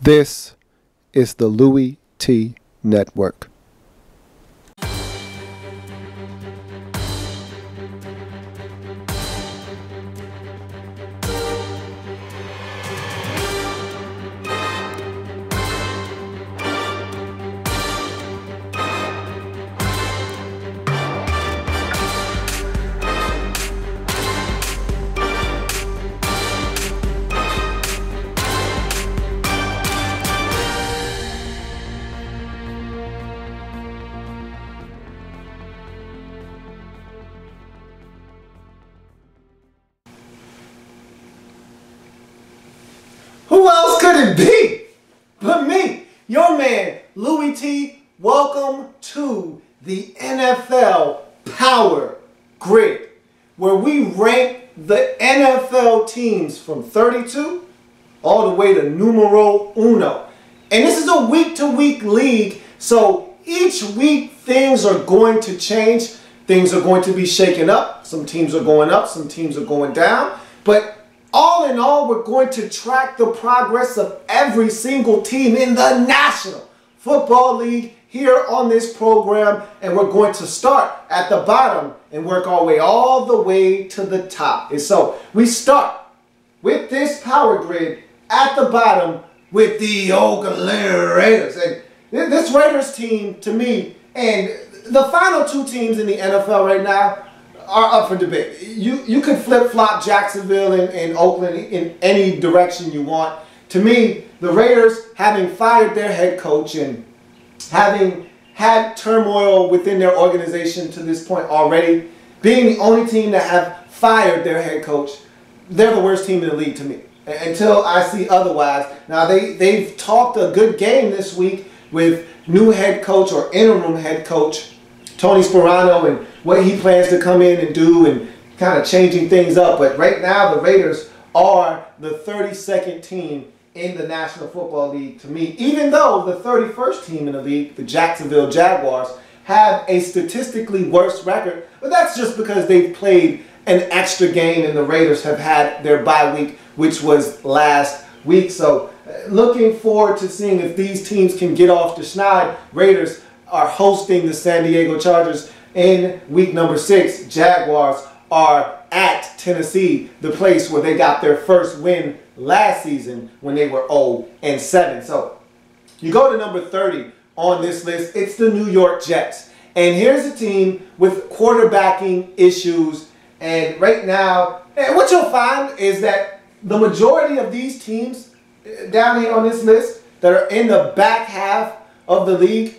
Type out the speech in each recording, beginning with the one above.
This is the Louie T Network. Who else could it be but me, your man, Louie T? Welcome to the NFL Power Grid, where we rank the NFL teams from 32 all the way to numero uno. And this is a week-to-week league, so each week things are going to change. Things are going to be shaken up. Some teams are going up, some teams are going down. But all in all, we're going to track the progress of every single team in the National Football League here on this program. And we're going to start at the bottom and work our way all the way to the top. And so we start with this power grid at the bottom with the Oakland Raiders. And this Raiders team, to me, and the final two teams in the NFL right now are up for debate. You could flip-flop Jacksonville and Oakland in any direction you want. To me, the Raiders, having fired their head coach and having had turmoil within their organization to this point already, being the only team that have fired their head coach, they're the worst team in the league to me, until I see otherwise. Now, they've talked a good game this week with new head coach or interim head coach Tony Sparano and what he plans to come in and do and kind of changing things up. But right now, the Raiders are the 32nd team in the National Football League to me, even though the 31st team in the league, the Jacksonville Jaguars, have a statistically worse record. But that's just because they've played an extra game and the Raiders have had their bye week, which was last week. So looking forward to seeing if these teams can get off the schneid. Raiders are hosting the San Diego Chargers in week number 6. Jaguars are at Tennessee, the place where they got their first win last season when they were 0-7. So you go to number 30 on this list. It's the New York Jets. And here's a team with quarterbacking issues. And right now, what you'll find is that the majority of these teams down here on this list that are in the back half of the league,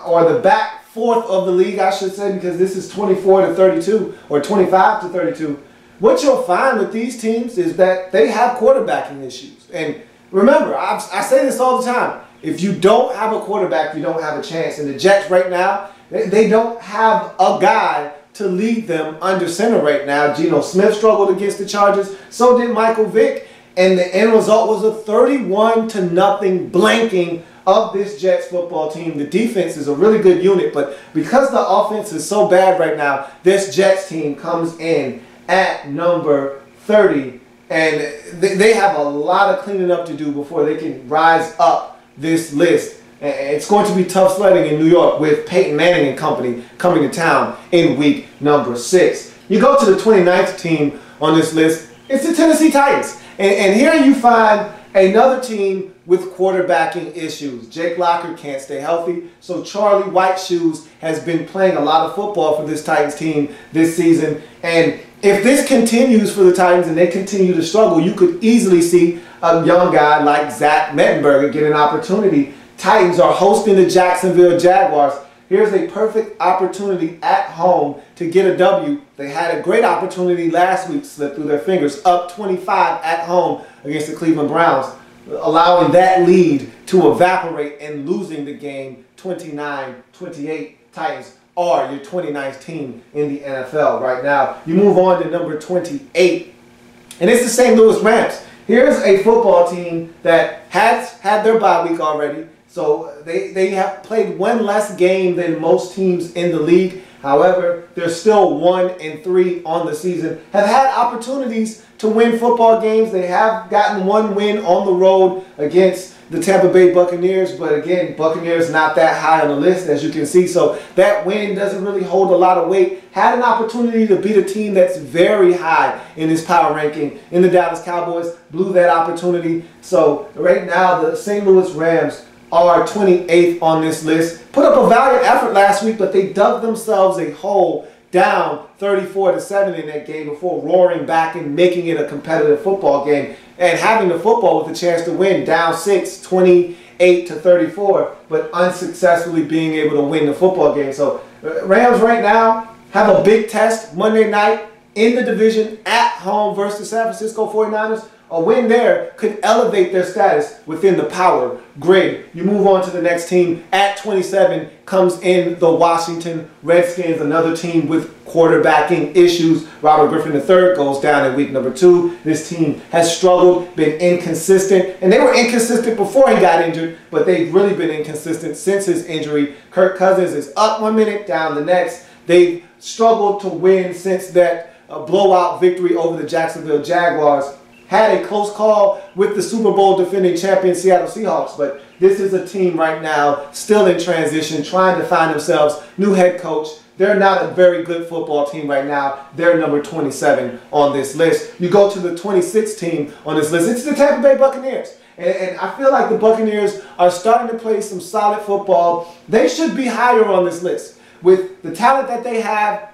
or the back fourth of the league, I should say, because this is 24 to 32 or 25 to 32. What you'll find with these teams is that they have quarterbacking issues. And remember, I say this all the time. If you don't have a quarterback, you don't have a chance. And the Jets right now, they don't have a guy to lead them under center right now. Geno Smith struggled against the Chargers. So did Michael Vick. And the end result was a 31-0 blanking of this Jets football team. The defense is a really good unit, but because the offense is so bad right now, this Jets team comes in at number 30, and they have a lot of cleaning up to do before they can rise up this list. It's going to be tough sledding in New York with Peyton Manning and company coming to town in week number 6. You go to the 29th team on this list, it's the Tennessee Titans. And here you find another team with quarterbacking issues. Jake Locker can't stay healthy, so Charlie Whiteshoes has been playing a lot of football for this Titans team this season. And if this continues for the Titans and they continue to struggle, you could easily see a young guy like Zach Mettenberger get an opportunity. Titans are hosting the Jacksonville Jaguars. Here's a perfect opportunity at home to get a W. They had a great opportunity last week, slipped through their fingers, up 25 at home against the Cleveland Browns, allowing that lead to evaporate and losing the game 29-28. Titans are your 29th team in the NFL right now. You move on to number 28, and it's the St. Louis Rams. Here's a football team that has had their bye week already. So they have played one less game than most teams in the league. However, they're still 1-3 on the season. Have had opportunities to win football games. They have gotten one win on the road against the Tampa Bay Buccaneers, but again, Buccaneers not that high on the list, as you can see. So that win doesn't really hold a lot of weight. Had an opportunity to beat a team that's very high in this power ranking in the Dallas Cowboys. Blew that opportunity. So right now, the St. Louis Rams are 28th on this list. Put up a valiant effort last week, but they dug themselves a hole, down 34-7 in that game before roaring back and making it a competitive football game and having the football with a chance to win, down 6, 28-34, but unsuccessfully being able to win the football game. So Rams right now have a big test Monday night in the division at home versus the San Francisco 49ers. A win there could elevate their status within the power grid. You move on to the next team. At 27 comes in the Washington Redskins, another team with quarterbacking issues. Robert Griffin III goes down in week number 2. This team has struggled, been inconsistent, and they were inconsistent before he got injured, but they've really been inconsistent since his injury. Kirk Cousins is up 1 minute, down the next. They've struggled to win since that blowout victory over the Jacksonville Jaguars. Had a close call with the Super Bowl defending champion Seattle Seahawks, but this is a team right now still in transition, trying to find themselves, new head coach. They're not a very good football team right now. They're number 27 on this list. You go to the 26th team on this list. It's the Tampa Bay Buccaneers. And I feel like the Buccaneers are starting to play some solid football. They should be higher on this list. With the talent that they have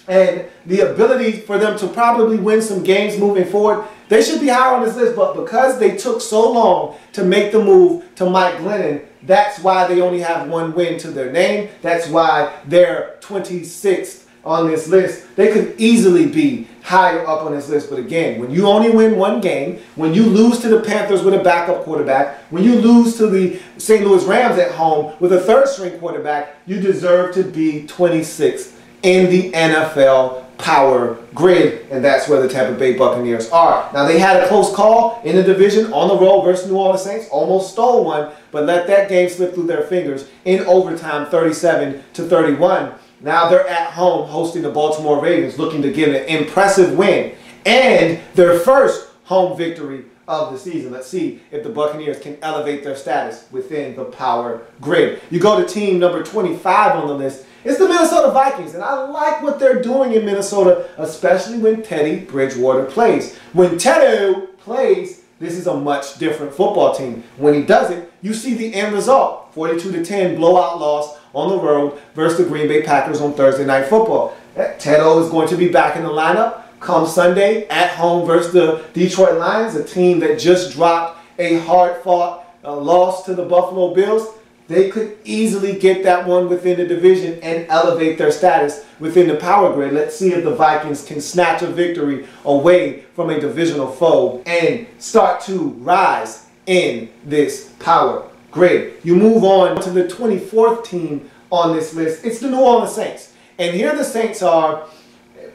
and the ability for them to probably win some games moving forward, they should be higher on this list. But because they took so long to make the move to Mike Glennon, that's why they only have one win to their name. That's why they're 26th on this list. They could easily be higher up on this list. But again, when you only win one game, when you lose to the Panthers with a backup quarterback, when you lose to the St. Louis Rams at home with a third-string quarterback, you deserve to be 26th in the NFL power grid, and that's where the Tampa Bay Buccaneers are. Now, they had a close call in the division on the road versus New Orleans Saints, almost stole one, but let that game slip through their fingers in overtime, 37-31. Now they're at home hosting the Baltimore Ravens, looking to get an impressive win and their first home victory of the season. Let's see if the Buccaneers can elevate their status within the power grid. You go to team number 25 on the list. It's the Minnesota Vikings, and I like what they're doing in Minnesota, especially when Teddy Bridgewater plays. When Teddy plays, this is a much different football team. When he doesn't, you see the end result. 42-10 blowout loss on the road versus the Green Bay Packers on Thursday Night Football. Teddy is going to be back in the lineup come Sunday at home versus the Detroit Lions, a team that just dropped a hard-fought loss to the Buffalo Bills. They could easily get that one within the division and elevate their status within the power grid. Let's see if the Vikings can snatch a victory away from a divisional foe and start to rise in this power grid. You move on to the 24th team on this list. It's the New Orleans Saints. And here the Saints are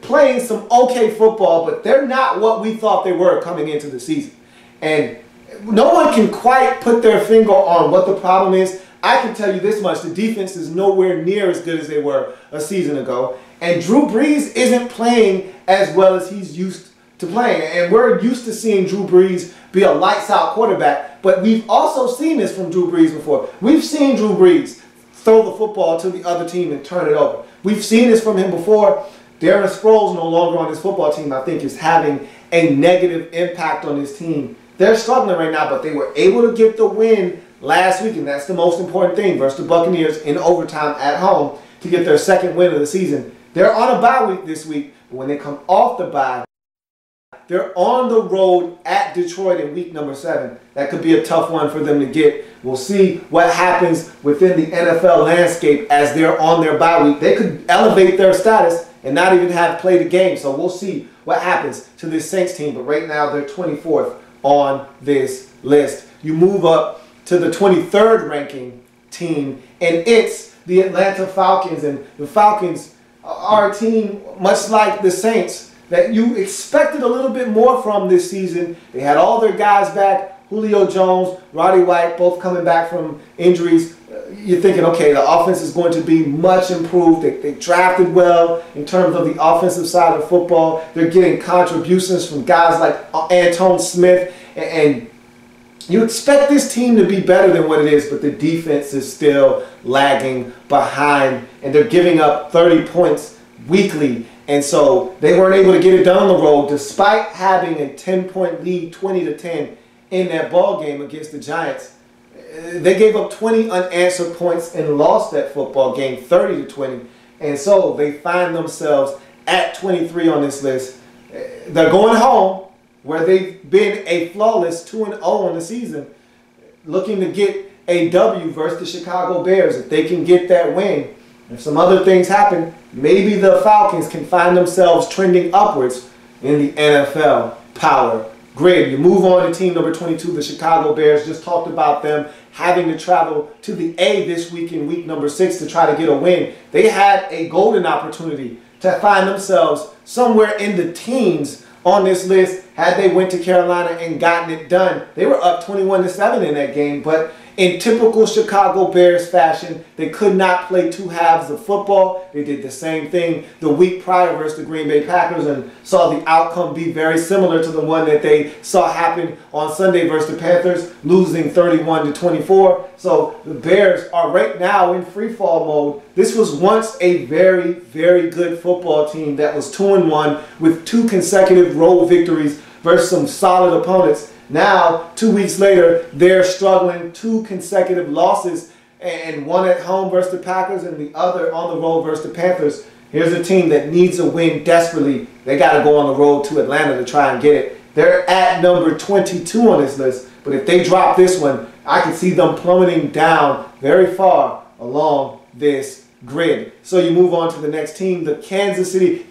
playing some okay football, but they're not what we thought they were coming into the season. And no one can quite put their finger on what the problem is. I can tell you this much, the defense is nowhere near as good as they were a season ago. And Drew Brees isn't playing as well as he's used to playing. And we're used to seeing Drew Brees be a lights-out quarterback, but we've also seen this from Drew Brees before. We've seen Drew Brees throw the football to the other team and turn it over. We've seen this from him before. Darren Sproles, no longer on this football team, I think is having a negative impact on his team. They're struggling right now, but they were able to get the win last week, and that's the most important thing, versus the Buccaneers in overtime at home to get their second win of the season. They're on a bye week this week, but when they come off the bye, they're on the road at Detroit in week number 7. That could be a tough one for them to get. We'll see what happens within the NFL landscape as they're on their bye week. They could elevate their status and not even have played a game. So we'll see what happens to this Saints team. But right now, they're 24th on this list. You move up to the 23rd ranking team, and it's the Atlanta Falcons. And the Falcons are a team, much like the Saints, that you expected a little bit more from this season. They had all their guys back. Julio Jones, Roddy White, both coming back from injuries. You're thinking, okay, the offense is going to be much improved. They drafted well in terms of the offensive side of football. They're getting contributions from guys like Antone Smith and You expect this team to be better than what it is, but the defense is still lagging behind, and they're giving up 30 points weekly. And so they weren't able to get it done on the road despite having a 10-point lead, 20-10, in that ball game against the Giants. They gave up 20 unanswered points and lost that football game 30-20. And so they find themselves at 23 on this list. They're going home, where they've been a flawless 2-0 on the season, looking to get a W versus the Chicago Bears. If they can get that win, if some other things happen, maybe the Falcons can find themselves trending upwards in the NFL power grid. You move on to team number 22, the Chicago Bears. Just talked about them having to travel to the A this week in week number 6 to try to get a win. They had a golden opportunity to find themselves somewhere in the teens on this list had they went to Carolina and gotten it done. They were up 21-7 in that game, but in typical Chicago Bears fashion, they could not play two halves of football. They did the same thing the week prior versus the Green Bay Packers and saw the outcome be very similar to the one that they saw happen on Sunday versus the Panthers, losing 31-24. So the Bears are right now in free fall mode. This was once a very, very good football team that was 2-1 with 2 consecutive road victories versus some solid opponents. Now, 2 weeks later, they're struggling, 2 consecutive losses, and one at home versus the Packers and the other on the road versus the Panthers. Here's a team that needs a win desperately. They got to go on the road to Atlanta to try and get it. They're at number 22 on this list, but if they drop this one, I can see them plummeting down very far along this grid. So you move on to the next team, the Kansas City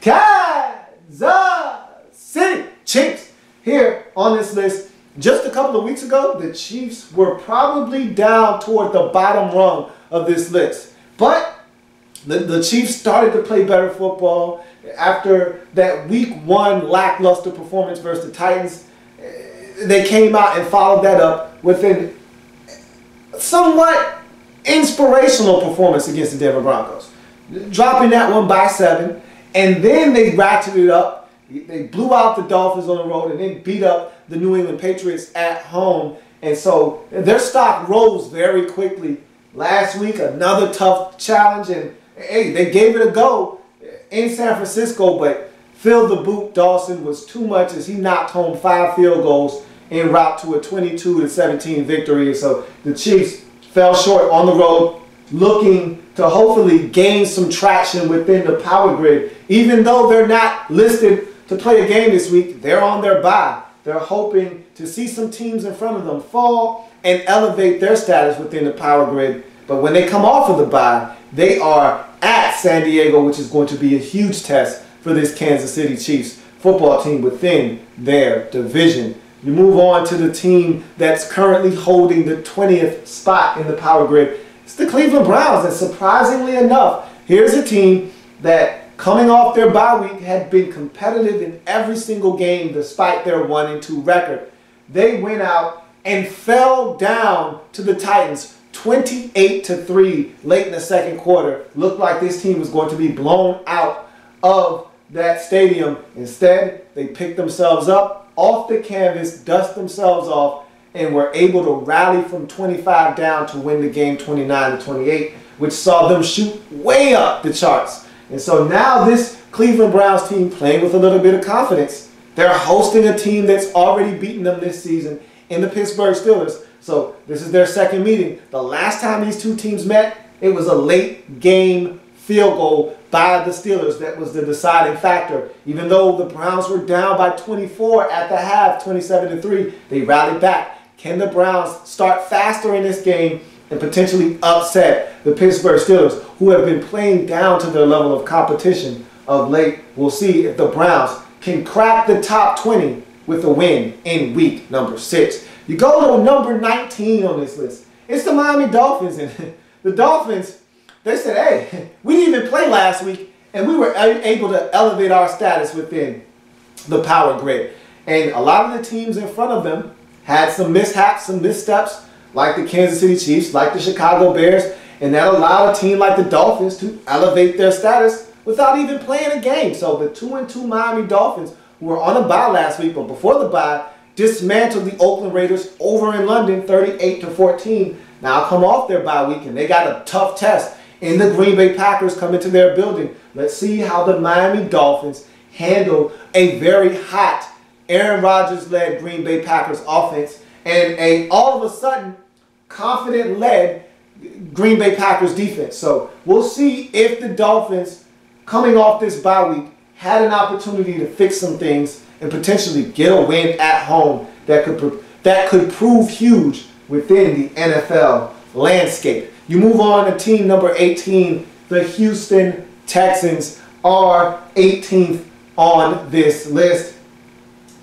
Chiefs. Here on this list, just a couple of weeks ago, the Chiefs were probably down toward the bottom rung of this list. But the Chiefs started to play better football after that week 1 lackluster performance versus the Titans. They came out and followed that up with a somewhat inspirational performance against the Denver Broncos, dropping that one by 7, and then they ratcheted it up. They blew out the Dolphins on the road and then beat up the New England Patriots at home. And so their stock rose very quickly. Last week, another tough challenge. And, hey, they gave it a go in San Francisco. But Phil the Boot Dawson was too much as he knocked home 5 field goals en route to a 22-17 victory. So the Chiefs fell short on the road, looking to hopefully gain some traction within the power grid. Even though they're not listed to play a game this week, they're on their bye. They're hoping to see some teams in front of them fall and elevate their status within the power grid. But when they come off of the bye, they are at San Diego, which is going to be a huge test for this Kansas City Chiefs football team within their division. You move on to the team that's currently holding the 20th spot in the power grid. It's the Cleveland Browns, and surprisingly enough, here's a team that coming off their bye week had been competitive in every single game despite their 1-2 record. They went out and fell down to the Titans 28-3 late in the second quarter. Looked like this team was going to be blown out of that stadium. Instead, they picked themselves up off the canvas, dust themselves off, and were able to rally from 25 down to win the game 29-28, which saw them shoot way up the charts. And so now this Cleveland Browns team playing with a little bit of confidence. They're hosting a team that's already beaten them this season in the Pittsburgh Steelers. So this is their second meeting. The last time these two teams met, it was a late game field goal by the Steelers that was the deciding factor. Even though the Browns were down by 24 at the half, 27-3, they rallied back. Can the Browns start faster in this game and potentially upset the Pittsburgh Steelers, who have been playing down to their level of competition of late? We'll see if the Browns can crack the top 20 with a win in week number 6. You go to number 19 on this list. It's the Miami Dolphins. And the Dolphins, they said, hey, we didn't even play last week, and we were able to elevate our status within the power grid. And a lot of the teams in front of them had some mishaps, some missteps, like the Kansas City Chiefs, like the Chicago Bears, and that allowed a team like the Dolphins to elevate their status without even playing a game. So the 2-2 Miami Dolphins, who were on a bye last week, but before the bye, dismantled the Oakland Raiders over in London 38-14. Now come off their bye week and they got a tough test in the Green Bay Packers coming to their building. Let's see how the Miami Dolphins handle a very hot Aaron Rodgers-led Green Bay Packers offense and a all of a sudden confident-led Green Bay Packers defense. So we'll see if the Dolphins, coming off this bye week, had an opportunity to fix some things and potentially get a win at home that could prove huge within the NFL landscape. You move on to team number 18, the Houston Texans are 18th on this list.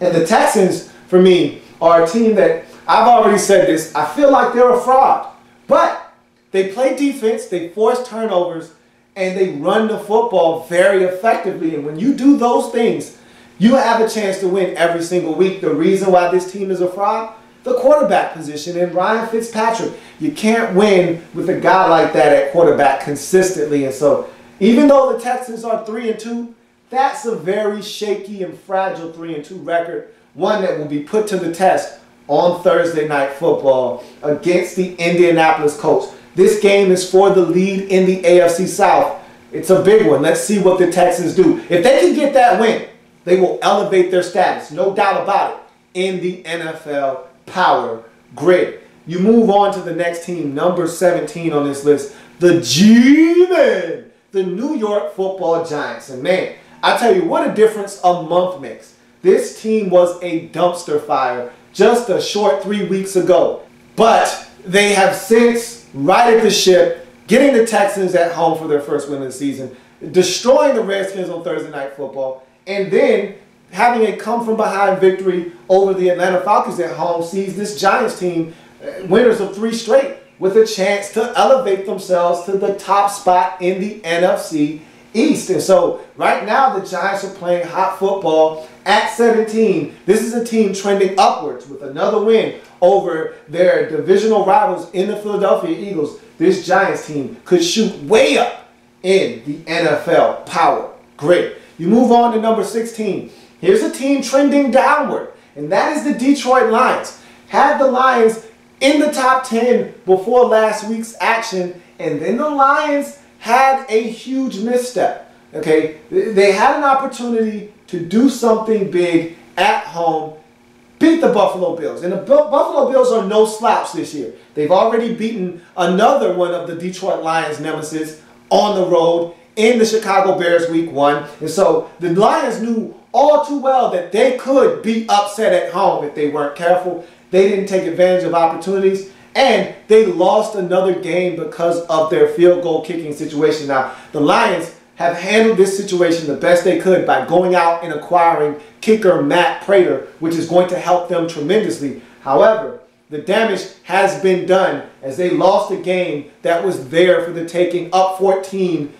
And the Texans, for me, are a team that, I've already said this, I feel like they're a fraud. But they play defense, they force turnovers, and they run the football very effectively. And when you do those things, you have a chance to win every single week. The reason why this team is a fraud? The quarterback position and Ryan Fitzpatrick. You can't win with a guy like that at quarterback consistently. And so even though the Texans are 3-2, that's a very shaky and fragile 3-2 record. One that will be put to the test on Thursday Night Football against the Indianapolis Colts. This game is for the lead in the AFC South. It's a big one. Let's see what the Texans do. If they can get that win, they will elevate their status, no doubt about it, in the NFL power grid. You move on to the next team, number 17 on this list, the G-Men, the New York Football Giants. And man, I tell you what a difference a month makes. This team was a dumpster fire just a short 3 weeks ago. But they have since righted the ship, getting the Texans at home for their first win of the season, destroying the Redskins on Thursday Night Football, and then having a come-from-behind victory over the Atlanta Falcons at home sees this Giants team winners of 3 straight with a chance to elevate themselves to the top spot in the NFC East. And so right now the Giants are playing hot football at 17. This is a team trending upwards with another win over their divisional rivals in the Philadelphia Eagles. This Giants team could shoot way up in the NFL power grid. You move on to number 16. Here's a team trending downward, and that is the Detroit Lions. Had the Lions in the top 10 before last week's action, and then the Lions had a huge misstep. Okay, they had an opportunity to do something big at home, beat the Buffalo Bills. And the Buffalo Bills are no slouch this year. They've already beaten another one of the Detroit Lions nemesis on the road in the Chicago Bears week 1. And so the Lions knew all too well that they could be upset at home if they weren't careful. They didn't take advantage of opportunities, and they lost another game because of their field goal kicking situation. Now, the Lions have handled this situation the best they could by going out and acquiring kicker Matt Prater, which is going to help them tremendously. However, the damage has been done as they lost a game that was there for the taking, up 14-3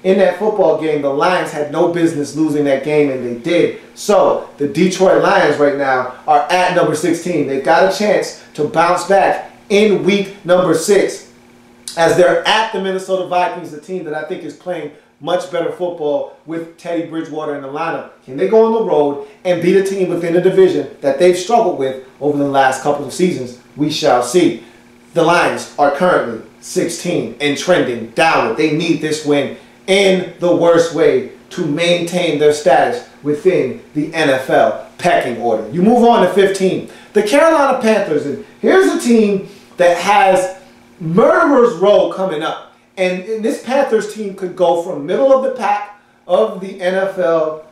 in that football game. The Lions had no business losing that game, and they did. So the Detroit Lions right now are at number 16. They've got a chance to bounce back in week number 6 as they're at the Minnesota Vikings, a team that I think is playing much better football with Teddy Bridgewater in the lineup. Can they go on the road and beat a team within a division that they've struggled with over the last couple of seasons? We shall see. The Lions are currently 16 and trending downward. They need this win in the worst way to maintain their status within the NFL pecking order. You move on to 15. The Carolina Panthers. And here's a team that has Murderer's Row coming up. And this Panthers team could go from middle of the pack of the NFL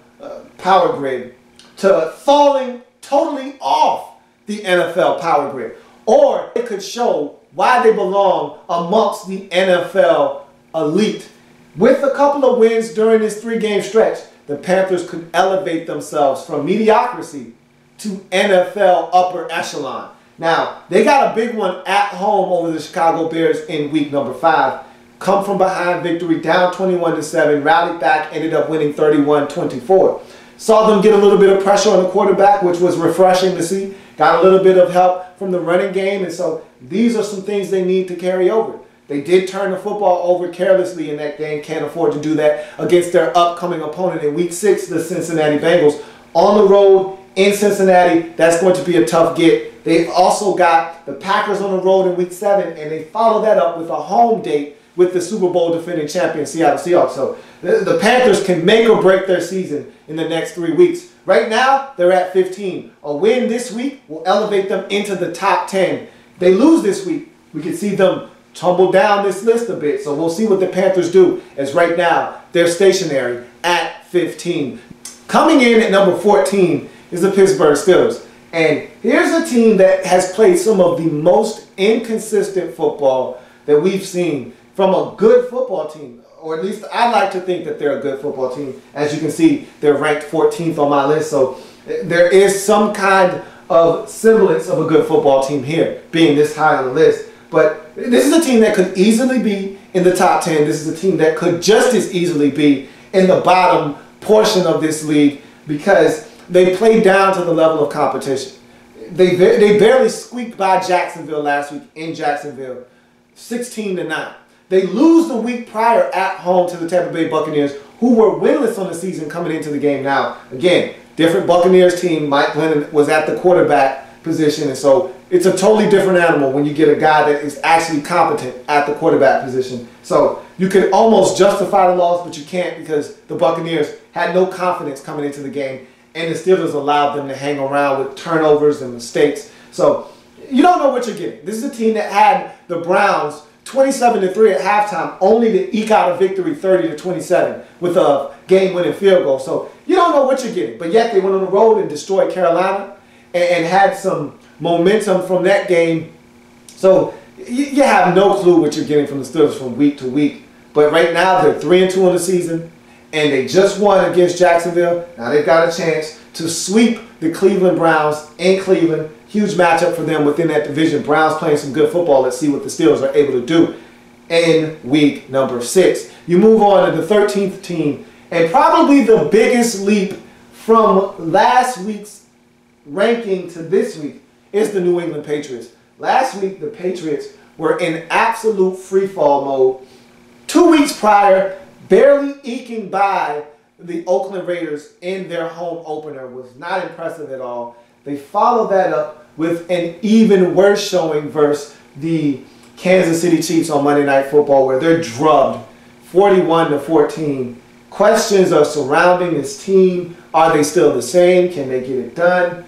power grid to falling totally off the NFL power grid. Or it could show why they belong amongst the NFL elite. With a couple of wins during this 3-game stretch, the Panthers could elevate themselves from mediocrity to NFL upper echelon. Now, they got a big one at home over the Chicago Bears in week number 5. Come from behind victory, down 21-7, rallied back, ended up winning 31-24. Saw them get a little bit of pressure on the quarterback, which was refreshing to see. Got a little bit of help from the running game, and so these are some things they need to carry over. They did turn the football over carelessly in that game. Can't afford to do that against their upcoming opponent in week 6, the Cincinnati Bengals, on the road in Cincinnati. That's going to be a tough get. They've also got the Packers on the road in Week 7, and they follow that up with a home date with the Super Bowl defending champion Seattle Seahawks. So the Panthers can make or break their season in the next 3 weeks. Right now, they're at 15. A win this week will elevate them into the top 10. If they lose this week, we can see them tumble down this list a bit. So we'll see what the Panthers do, as right now they're stationary at 15. Coming in at number 14 is the Pittsburgh Steelers. And here's a team that has played some of the most inconsistent football that we've seen from a good football team. Or at least I like to think that they're a good football team. As you can see, they're ranked 14th on my list. So there is some kind of semblance of a good football team here, being this high on the list. But this is a team that could easily be in the top 10. This is a team that could just as easily be in the bottom portion of this league because they play down to the level of competition. They barely squeaked by Jacksonville last week in Jacksonville, 16-9. They lose the week prior at home to the Tampa Bay Buccaneers, who were winless on the season coming into the game. Now, again, different Buccaneers team. Mike Glennon was at the quarterback position, and so it's a totally different animal when you get a guy that is actually competent at the quarterback position. So you could almost justify the loss, but you can't because the Buccaneers had no confidence coming into the game, and the Steelers allowed them to hang around with turnovers and mistakes. So you don't know what you're getting. This is a team that had the Browns 27-3 at halftime, only to eke out a victory 30-27 with a game-winning field goal. So you don't know what you're getting. But yet they went on the road and destroyed Carolina and had some momentum from that game. So you have no clue what you're getting from the Steelers from week to week. But right now they're 3-2 on the season, and they just won against Jacksonville. Now they've got a chance to sweep the Cleveland Browns in Cleveland. Huge matchup for them within that division. Browns playing some good football. Let's see what the Steelers are able to do in week number 6. You move on to the 13th team, and probably the biggest leap from last week's ranking to this week is the New England Patriots. Last week, the Patriots were in absolute freefall mode. 2 weeks prior, barely eking by the Oakland Raiders in their home opener was not impressive at all. They followed that up with an even worse showing versus the Kansas City Chiefs on Monday Night Football, where they're drubbed 41-14. Questions are surrounding this team. Are they still the same? Can they get it done?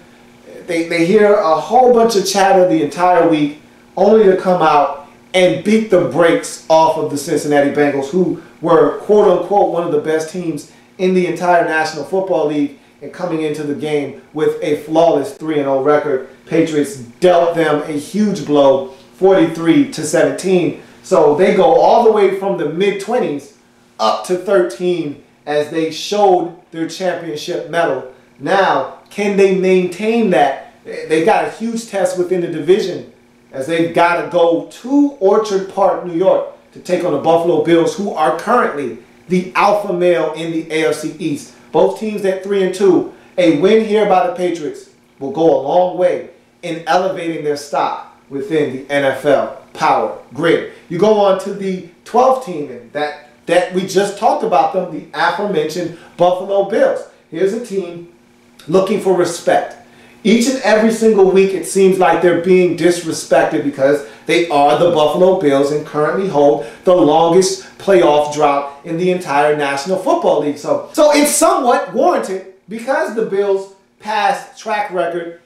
They hear a whole bunch of chatter the entire week, only to come out and beat the brakes off of the Cincinnati Bengals, who were, quote-unquote, one of the best teams in the entire National Football League, and coming into the game with a flawless 3-0 record. Patriots dealt them a huge blow, 43-17. So they go all the way from the mid-20s up to 13 as they showed their championship medal. Now, can they maintain that? They've got a huge test within the division as they've got to go to Orchard Park, New York to take on the Buffalo Bills, who are currently the alpha male in the AFC East. Both teams at 3-2. A win here by the Patriots will go a long way in elevating their stock within the NFL power grid. You go on to the 12th team, and that we just talked about them, the aforementioned Buffalo Bills. Here's a team looking for respect. Each and every single week, it seems like they're being disrespected because they are the Buffalo Bills and currently hold the longest playoff drought in the entire National Football League. So it's somewhat warranted because the Bills' past track record,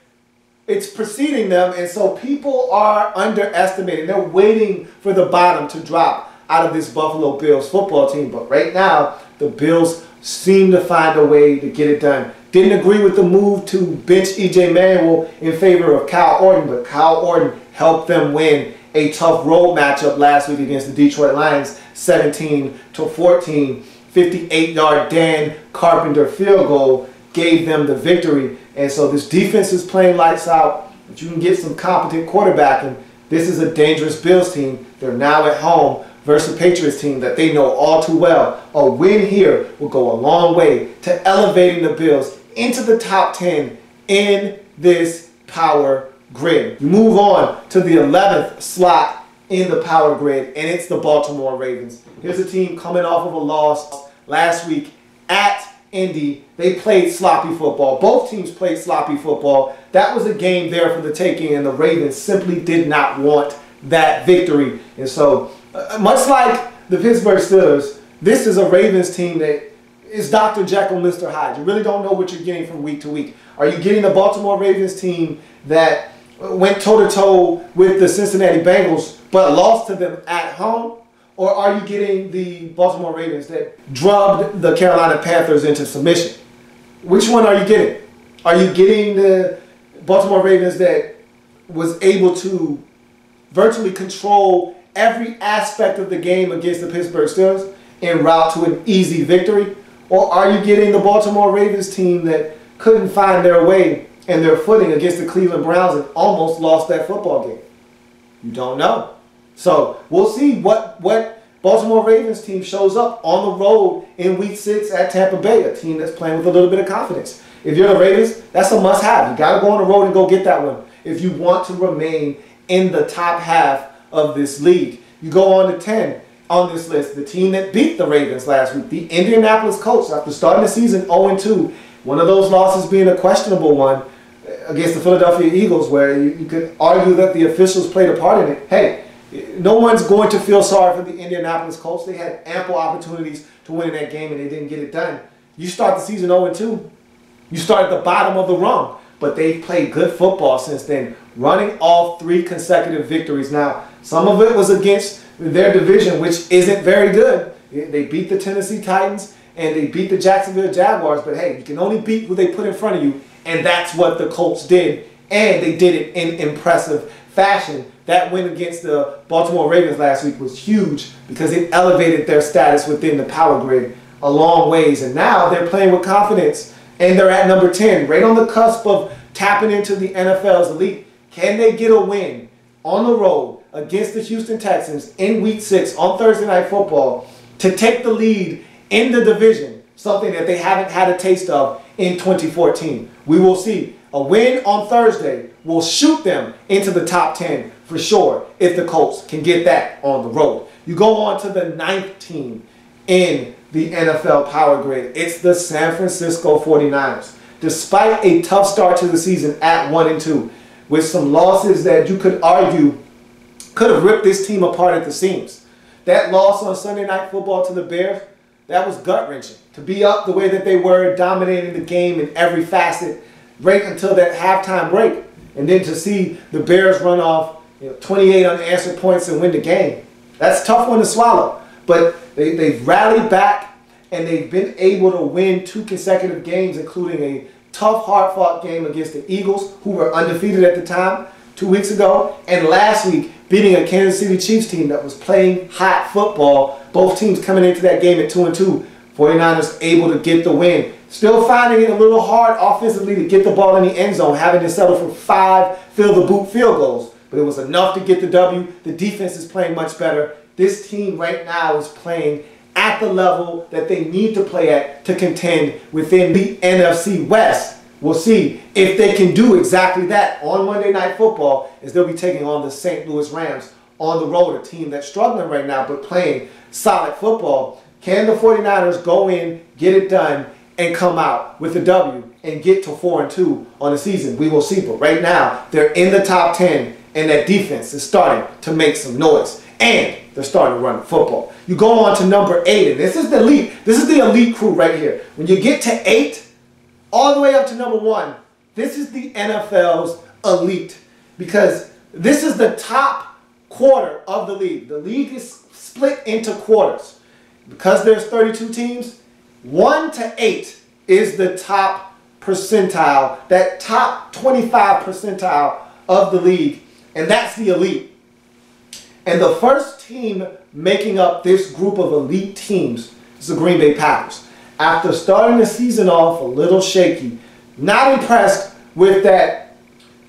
it's preceding them, and so people are underestimating. They're waiting for the bottom to drop out of this Buffalo Bills football team. But right now, the Bills seem to find a way to get it done. Didn't agree with the move to bench E.J. Manuel in favor of Kyle Orton, but Kyle Orton helped them win a tough road matchup last week against the Detroit Lions, 17-14. 58-yard Dan Carpenter field goal gave them the victory. And so this defense is playing lights out, but you can get some competent quarterbacking. This is a dangerous Bills team. They're now at home versus a Patriots team that they know all too well. A win here will go a long way to elevating the Bills into the top 10 in this power grid. You move on to the 11th slot in the power grid, and it's the Baltimore Ravens. Here's a team coming off of a loss last week at Indy. They played sloppy football. Both teams played sloppy football. That was a game there for the taking, and the Ravens simply did not want that victory. And so, much like the Pittsburgh Steelers, this is a Ravens team that is Dr. Jekyll, Mr. Hyde. You really don't know what you're getting from week to week. Are you getting the Baltimore Ravens team that went toe-to-toe with the Cincinnati Bengals but lost to them at home? Or are you getting the Baltimore Ravens that drubbed the Carolina Panthers into submission? Which one are you getting? Are you getting the Baltimore Ravens that was able to virtually control every aspect of the game against the Pittsburgh Steelers en route to an easy victory? Or are you getting the Baltimore Ravens team that couldn't find their way and their footing against the Cleveland Browns and almost lost that football game? You don't know. So we'll see what Baltimore Ravens team shows up on the road in Week 6 at Tampa Bay, a team that's playing with a little bit of confidence. If you're the Ravens, that's a must-have. You got to go on the road and go get that one if you want to remain in the top half of this league. You go on to 10 on this list, the team that beat the Ravens last week, the Indianapolis Colts, after starting the season 0-2, one of those losses being a questionable one against the Philadelphia Eagles, where you could argue that the officials played a part in it. Hey, no one's going to feel sorry for the Indianapolis Colts. They had ample opportunities to win in that game, and they didn't get it done. You start the season 0-2. You start at the bottom of the rung. But they've played good football since then, running off 3 consecutive victories. Now, some of it was against their division, which isn't very good. They beat the Tennessee Titans, and they beat the Jacksonville Jaguars. But, hey, you can only beat what they put in front of you, and that's what the Colts did. And they did it in impressive fashion. That win against the Baltimore Ravens last week was huge because it elevated their status within the power grid a long ways. And now they're playing with confidence, and they're at number 10, right on the cusp of tapping into the NFL's elite. Can they get a win on the road against the Houston Texans in Week 6 on Thursday Night Football to take the lead in the division, something that they haven't had a taste of in 2014? We will see. A win on Thursday will shoot them into the top 10 for sure if the Colts can get that on the road. You go on to the 9th team in the NFL power grid. It's the San Francisco 49ers. Despite a tough start to the season at 1-2, with some losses that you could argue could have ripped this team apart at the seams. That loss on Sunday Night Football to the Bears, that was gut-wrenching. To be up the way that they were, dominating the game in every facet, right until that halftime break. And then to see the Bears run off 28 unanswered points and win the game. That's a tough one to swallow. But they've rallied back, and they've been able to win 2 consecutive games, including a tough, hard-fought game against the Eagles, who were undefeated at the time 2 weeks ago. And last week, beating a Kansas City Chiefs team that was playing hot football. Both teams coming into that game at 2-2. 49ers able to get the win. Still finding it a little hard offensively to get the ball in the end zone, having to settle for 5 fill-the-boot field goals. But it was enough to get the W. The defense is playing much better. This team right now is playing at the level that they need to play at to contend within the NFC West. We'll see if they can do exactly that on Monday Night Football, as they'll be taking on the St. Louis Rams on the road, a team that's struggling right now but playing solid football. Can the 49ers go in, get it done, and come out with a W and get to 4-2 on the season? We will see. But right now, they're in the top 10, and that defense is starting to make some noise. And they're starting to run the football. You go on to number 8, and this is the elite. This is the elite crew right here. When you get to 8, all the way up to number 1, this is the NFL's elite, because this is the top quarter of the league. The league is split into quarters. Because there's 32 teams, 1 to 8 is the top percentile, that top 25 percentile of the league, and that's the elite. And the first team making up this group of elite teams is the Green Bay Packers. After starting the season off a little shaky, not impressed with that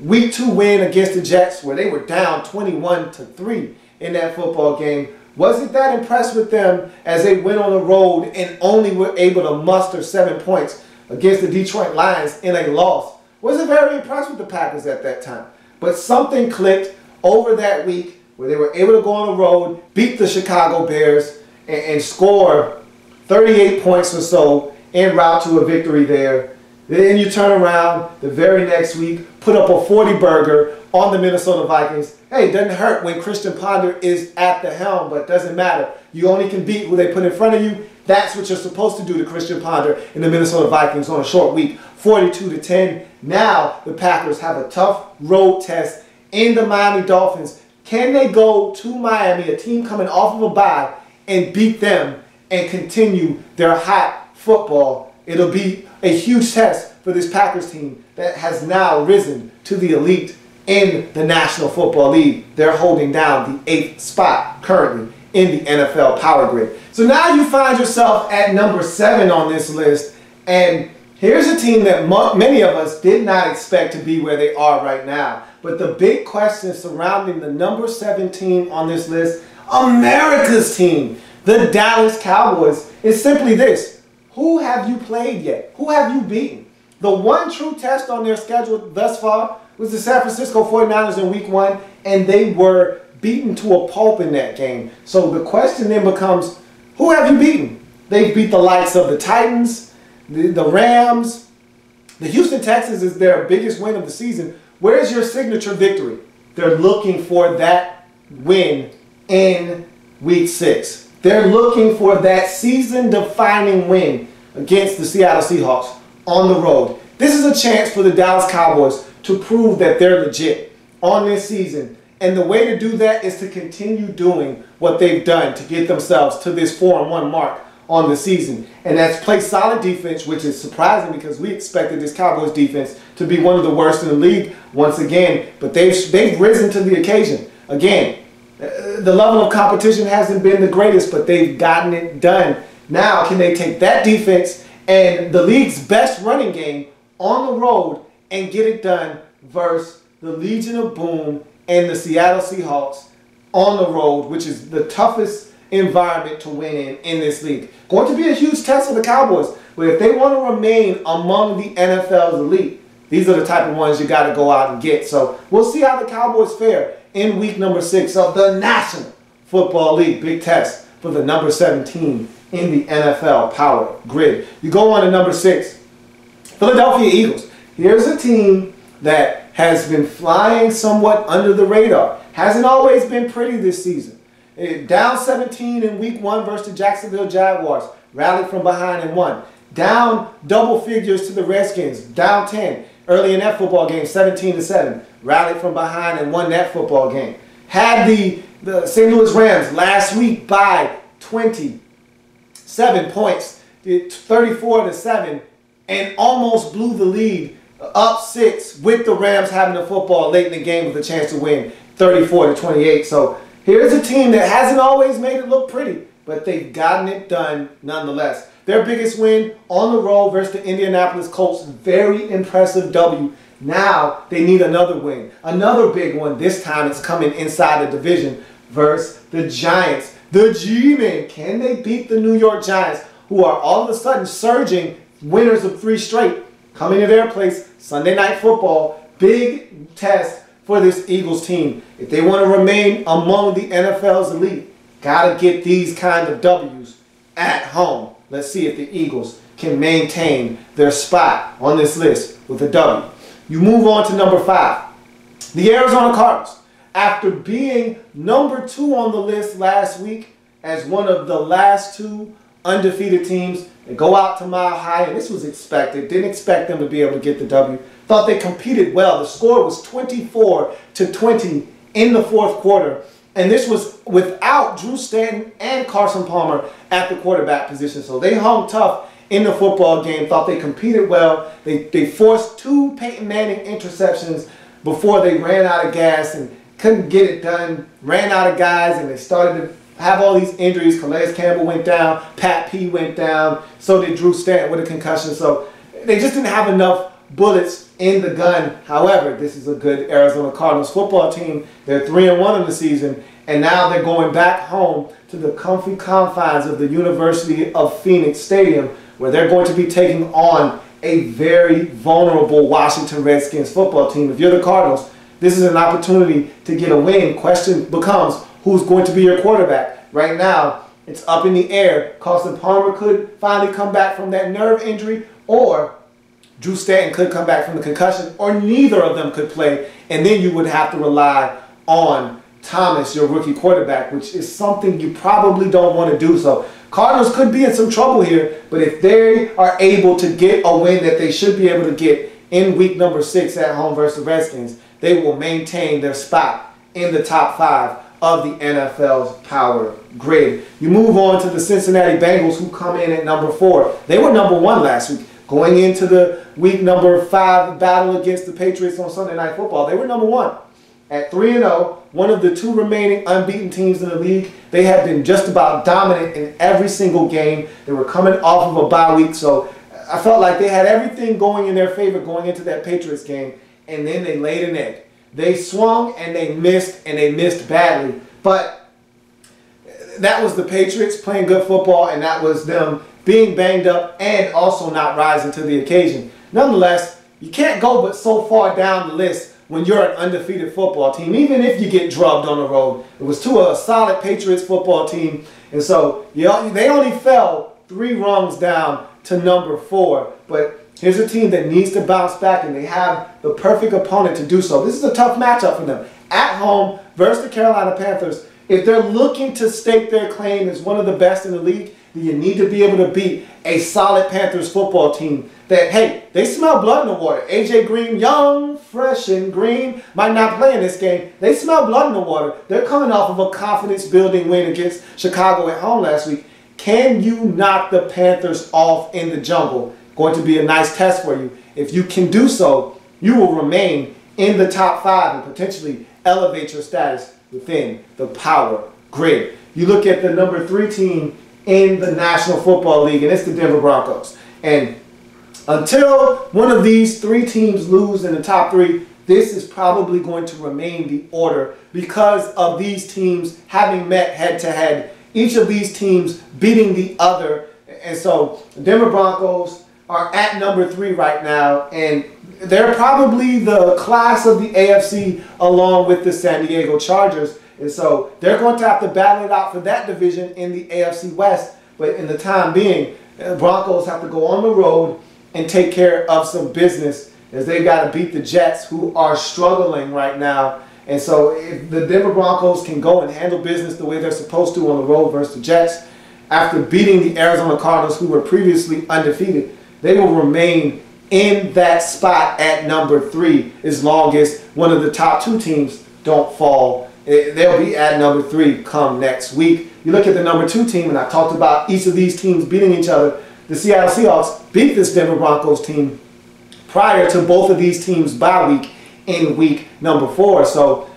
Week 2 win against the Jets, where they were down 21-3 in that football game. Wasn't that impressed with them as they went on the road and only were able to muster 7 points against the Detroit Lions in a loss. Wasn't very impressed with the Packers at that time. But something clicked over that week where they were able to go on the road, beat the Chicago Bears, and score 38 points or so en route to a victory there. Then you turn around the very next week, put up a 40-burger on the Minnesota Vikings. Hey, it doesn't hurt when Christian Ponder is at the helm, but it doesn't matter. You only can beat who they put in front of you. That's what you're supposed to do to Christian Ponder and the Minnesota Vikings on a short week, 42-10. Now the Packers have a tough road test in the Miami Dolphins. Can they go to Miami, a team coming off of a bye, and beat them and continue their hot football? It'll be a huge test for this Packers team that has now risen to the elite in the National Football League. They're holding down the 8th spot currently in the NFL Power Grid. So now you find yourself at number 7 on this list, and here's a team that many of us did not expect to be where they are right now. But the big question surrounding the number 7 team on this list, America's team, the Dallas Cowboys, is simply this. Who have you played yet? Who have you beaten? The one true test on their schedule thus far was the San Francisco 49ers in week 1, and they were beaten to a pulp in that game. So the question then becomes, who have you beaten? They've beat the likes of the Titans, the Rams. The Houston Texans is their biggest win of the season. Where's your signature victory? They're looking for that win in week 6. They're looking for that season-defining win against the Seattle Seahawks on the road. This is a chance for the Dallas Cowboys to prove that they're legit on this season. And the way to do that is to continue doing what they've done to get themselves to this 4-1 mark on the season. And that's play solid defense, which is surprising because we expected this Cowboys defense to be one of the worst in the league once again. But they've risen to the occasion. Again, the level of competition hasn't been the greatest, but they've gotten it done. Now, can they take that defense and the league's best running game on the road and get it done versus the Legion of Boom and the Seattle Seahawks on the road, which is the toughest environment to win in this league? Going to be a huge test for the Cowboys, but if they want to remain among the NFL's elite, these are the type of ones you got to go out and get. So we'll see how the Cowboys fare in week number 6 of the National Football League. Big test for the number 7 team in the NFL Power Grid. You go on to number 6, Philadelphia Eagles. Here's a team that has been flying somewhat under the radar. Hasn't always been pretty this season. Down 17 in week 1 versus the Jacksonville Jaguars. Rallied from behind and won. Down double figures to the Redskins. Down 10 early in that football game, 17-7. Rallied from behind and won that football game. Had the St. Louis Rams last week by 27 points, 34-7, and almost blew the lead up 6 with the Rams having the football late in the game with a chance to win 34-28. So here's a team that hasn't always made it look pretty, but they've gotten it done nonetheless. Their biggest win on the road versus the Indianapolis Colts. Very impressive W. Now they need another win. Another big one. This time it's coming inside the division versus the Giants. The G-Men. Can they beat the New York Giants, who are all of a sudden surging winners of 3 straight? Coming to their place, Sunday Night Football. Big test for this Eagles team. If they want to remain among the NFL's elite, got to get these kind of W's at home. Let's see if the Eagles can maintain their spot on this list with a W. You move on to number 5. The Arizona Cardinals. After being number 2 on the list last week as one of the last 2 undefeated teams, they go out to Mile High, and this was expected. Didn't expect them to be able to get the W. Thought they competed well. The score was 24-20 in the 4th quarter. And this was without Drew Stanton and Carson Palmer at the quarterback position. So they hung tough in the football game. Thought they competed well. They forced 2 Peyton Manning interceptions before they ran out of gas and couldn't get it done. Ran out of guys, and they started to have all these injuries. Calais Campbell went down. Pat P went down. So did Drew Stanton with a concussion. So they just didn't have enough bullets in the gun. However, this is a good Arizona Cardinals football team. They're 3-1 in the season, and now they're going back home to the comfy confines of the University of Phoenix Stadium, where they're going to be taking on a very vulnerable Washington Redskins football team. If you're the Cardinals, this is an opportunity to get a win. Question becomes, who's going to be your quarterback? Right now, It's up in the air. Carson Palmer could finally come back from that nerve injury, or Drew Stanton could come back from the concussion, or neither of them could play, and then you would have to rely on Thomas, your rookie quarterback, which is something you probably don't want to do. So Cardinals could be in some trouble here, but if they are able to get a win that they should be able to get in week number 6 at home versus the Redskins, they will maintain their spot in the top 5 of the NFL's power grid. You move on to the Cincinnati Bengals, who come in at number 4. They were number 1 last week. Going into the week number 5 battle against the Patriots on Sunday Night Football, they were number 1 at 3-0, one of the 2 remaining unbeaten teams in the league. They had been just about dominant in every single game. They were coming off of a bye week, so I felt like they had everything going in their favor going into that Patriots game, and then they laid an egg. They swung and they missed badly. But that was the Patriots playing good football, and that was them being banged up and also not rising to the occasion. Nonetheless, you can't go but so far down the list when you're an undefeated football team, even if you get drubbed on the road. It was to a solid Patriots football team, and so they only fell 3 rungs down to number 4. But here's a team that needs to bounce back, and they have the perfect opponent to do so. This is a tough matchup for them. At home versus the Carolina Panthers. If they're looking to stake their claim as one of the best in the league, then you need to be able to beat a solid Panthers football team that, hey, they smell blood in the water. A.J. Green, young, fresh, and green, might not play in this game. They smell blood in the water. They're coming off of a confidence-building win against Chicago at home last week. Can you knock the Panthers off in the jungle? Going to be a nice test for you. If you can do so, you will remain in the top 5 and potentially elevate your status within the power grid. You look at the number 3 team in the National Football League, and it's the Denver Broncos. And until one of these 3 teams lose in the top 3, this is probably going to remain the order because of these teams having met head-to-head, each of these teams beating the other. And so the Denver Broncos are at number 3 right now, and they're probably the class of the AFC along with the San Diego Chargers. And so they're going to have to battle it out for that division in the AFC West. But in the time being, the Broncos have to go on the road and take care of some business, as they got to beat the Jets, who are struggling right now. And so if the Denver Broncos can go and handle business the way they're supposed to on the road versus the Jets, after beating the Arizona Cardinals, who were previously undefeated, they will remain in that spot at number 3 as long as one of the top 2 teams don't fall. They'll be at number 3 come next week. You look at the number 2 team, and I talked about each of these teams beating each other. The Seattle Seahawks beat this Denver Broncos team prior to both of these teams' bye week in week number 4. So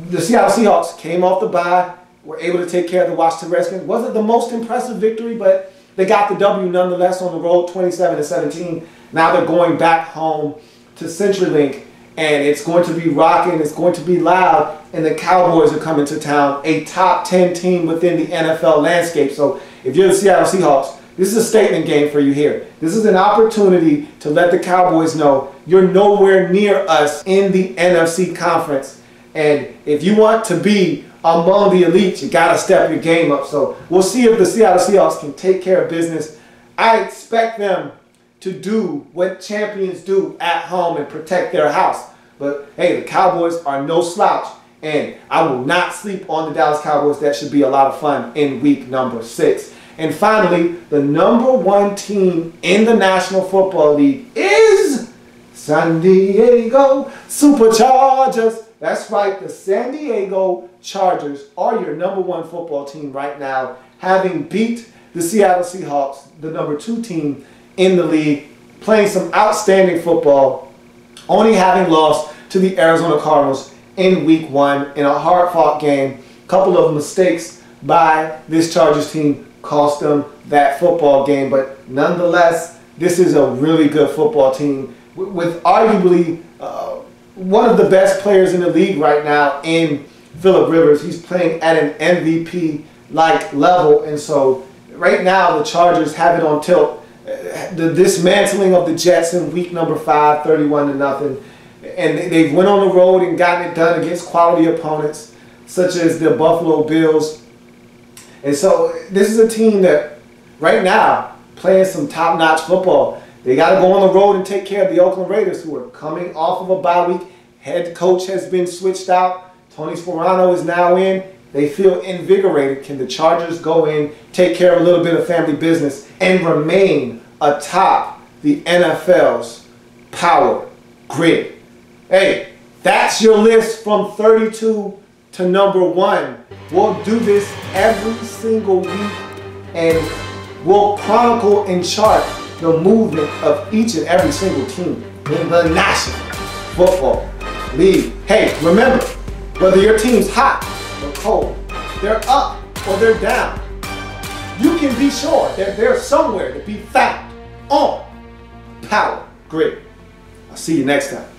the Seattle Seahawks came off the bye, were able to take care of the Washington Redskins. Wasn't the most impressive victory, but they got the W nonetheless on the road, 27-17. Now they're going back home to CenturyLink, and it's going to be rocking, it's going to be loud, and the Cowboys are coming to town, a top 10 team within the NFL landscape. So if you're the Seattle Seahawks, this is a statement game for you here. This is an opportunity to let the Cowboys know you're nowhere near us in the NFC conference. And if you want to be among the elites, you got to step your game up. So we'll see if the Seattle Seahawks can take care of business. I expect them to do what champions do at home and protect their house. But hey, the Cowboys are no slouch, and I will not sleep on the Dallas Cowboys. That should be a lot of fun in week number 6. And finally, the number 1 team in the National Football League is San Diego Superchargers. That's right, the San Diego Chargers are your number 1 football team right now, having beat the Seattle Seahawks, the number 2 team in the league, playing some outstanding football, only having lost to the Arizona Cardinals in week 1 in a hard-fought game. A couple of mistakes by this Chargers team cost them that football game, but nonetheless, this is a really good football team with arguably one of the best players in the league right now in Phillip Rivers. He's playing at an MVP-like level, and so right now the Chargers have it on tilt. The dismantling of the Jets in week number 5, 31-0, and they've went on the road and gotten it done against quality opponents such as the Buffalo Bills And so this is a team that right now playing some top-notch football. They got to go on the road and take care of the Oakland Raiders, who are coming off of a bye week. Head coach has been switched out. Tony Sparano is now in. They feel invigorated. Can the Chargers go in, take care of a little bit of family business, and remain atop the NFL's power grid? Hey, that's your list from 32 to number 1. We'll do this every single week, and we'll chronicle and chart the movement of each and every single team in the National Football League. Hey, remember, whether your team's hot or cold, they're up or they're down, you can be sure that they're somewhere to be found on Power Grid. I'll see you next time.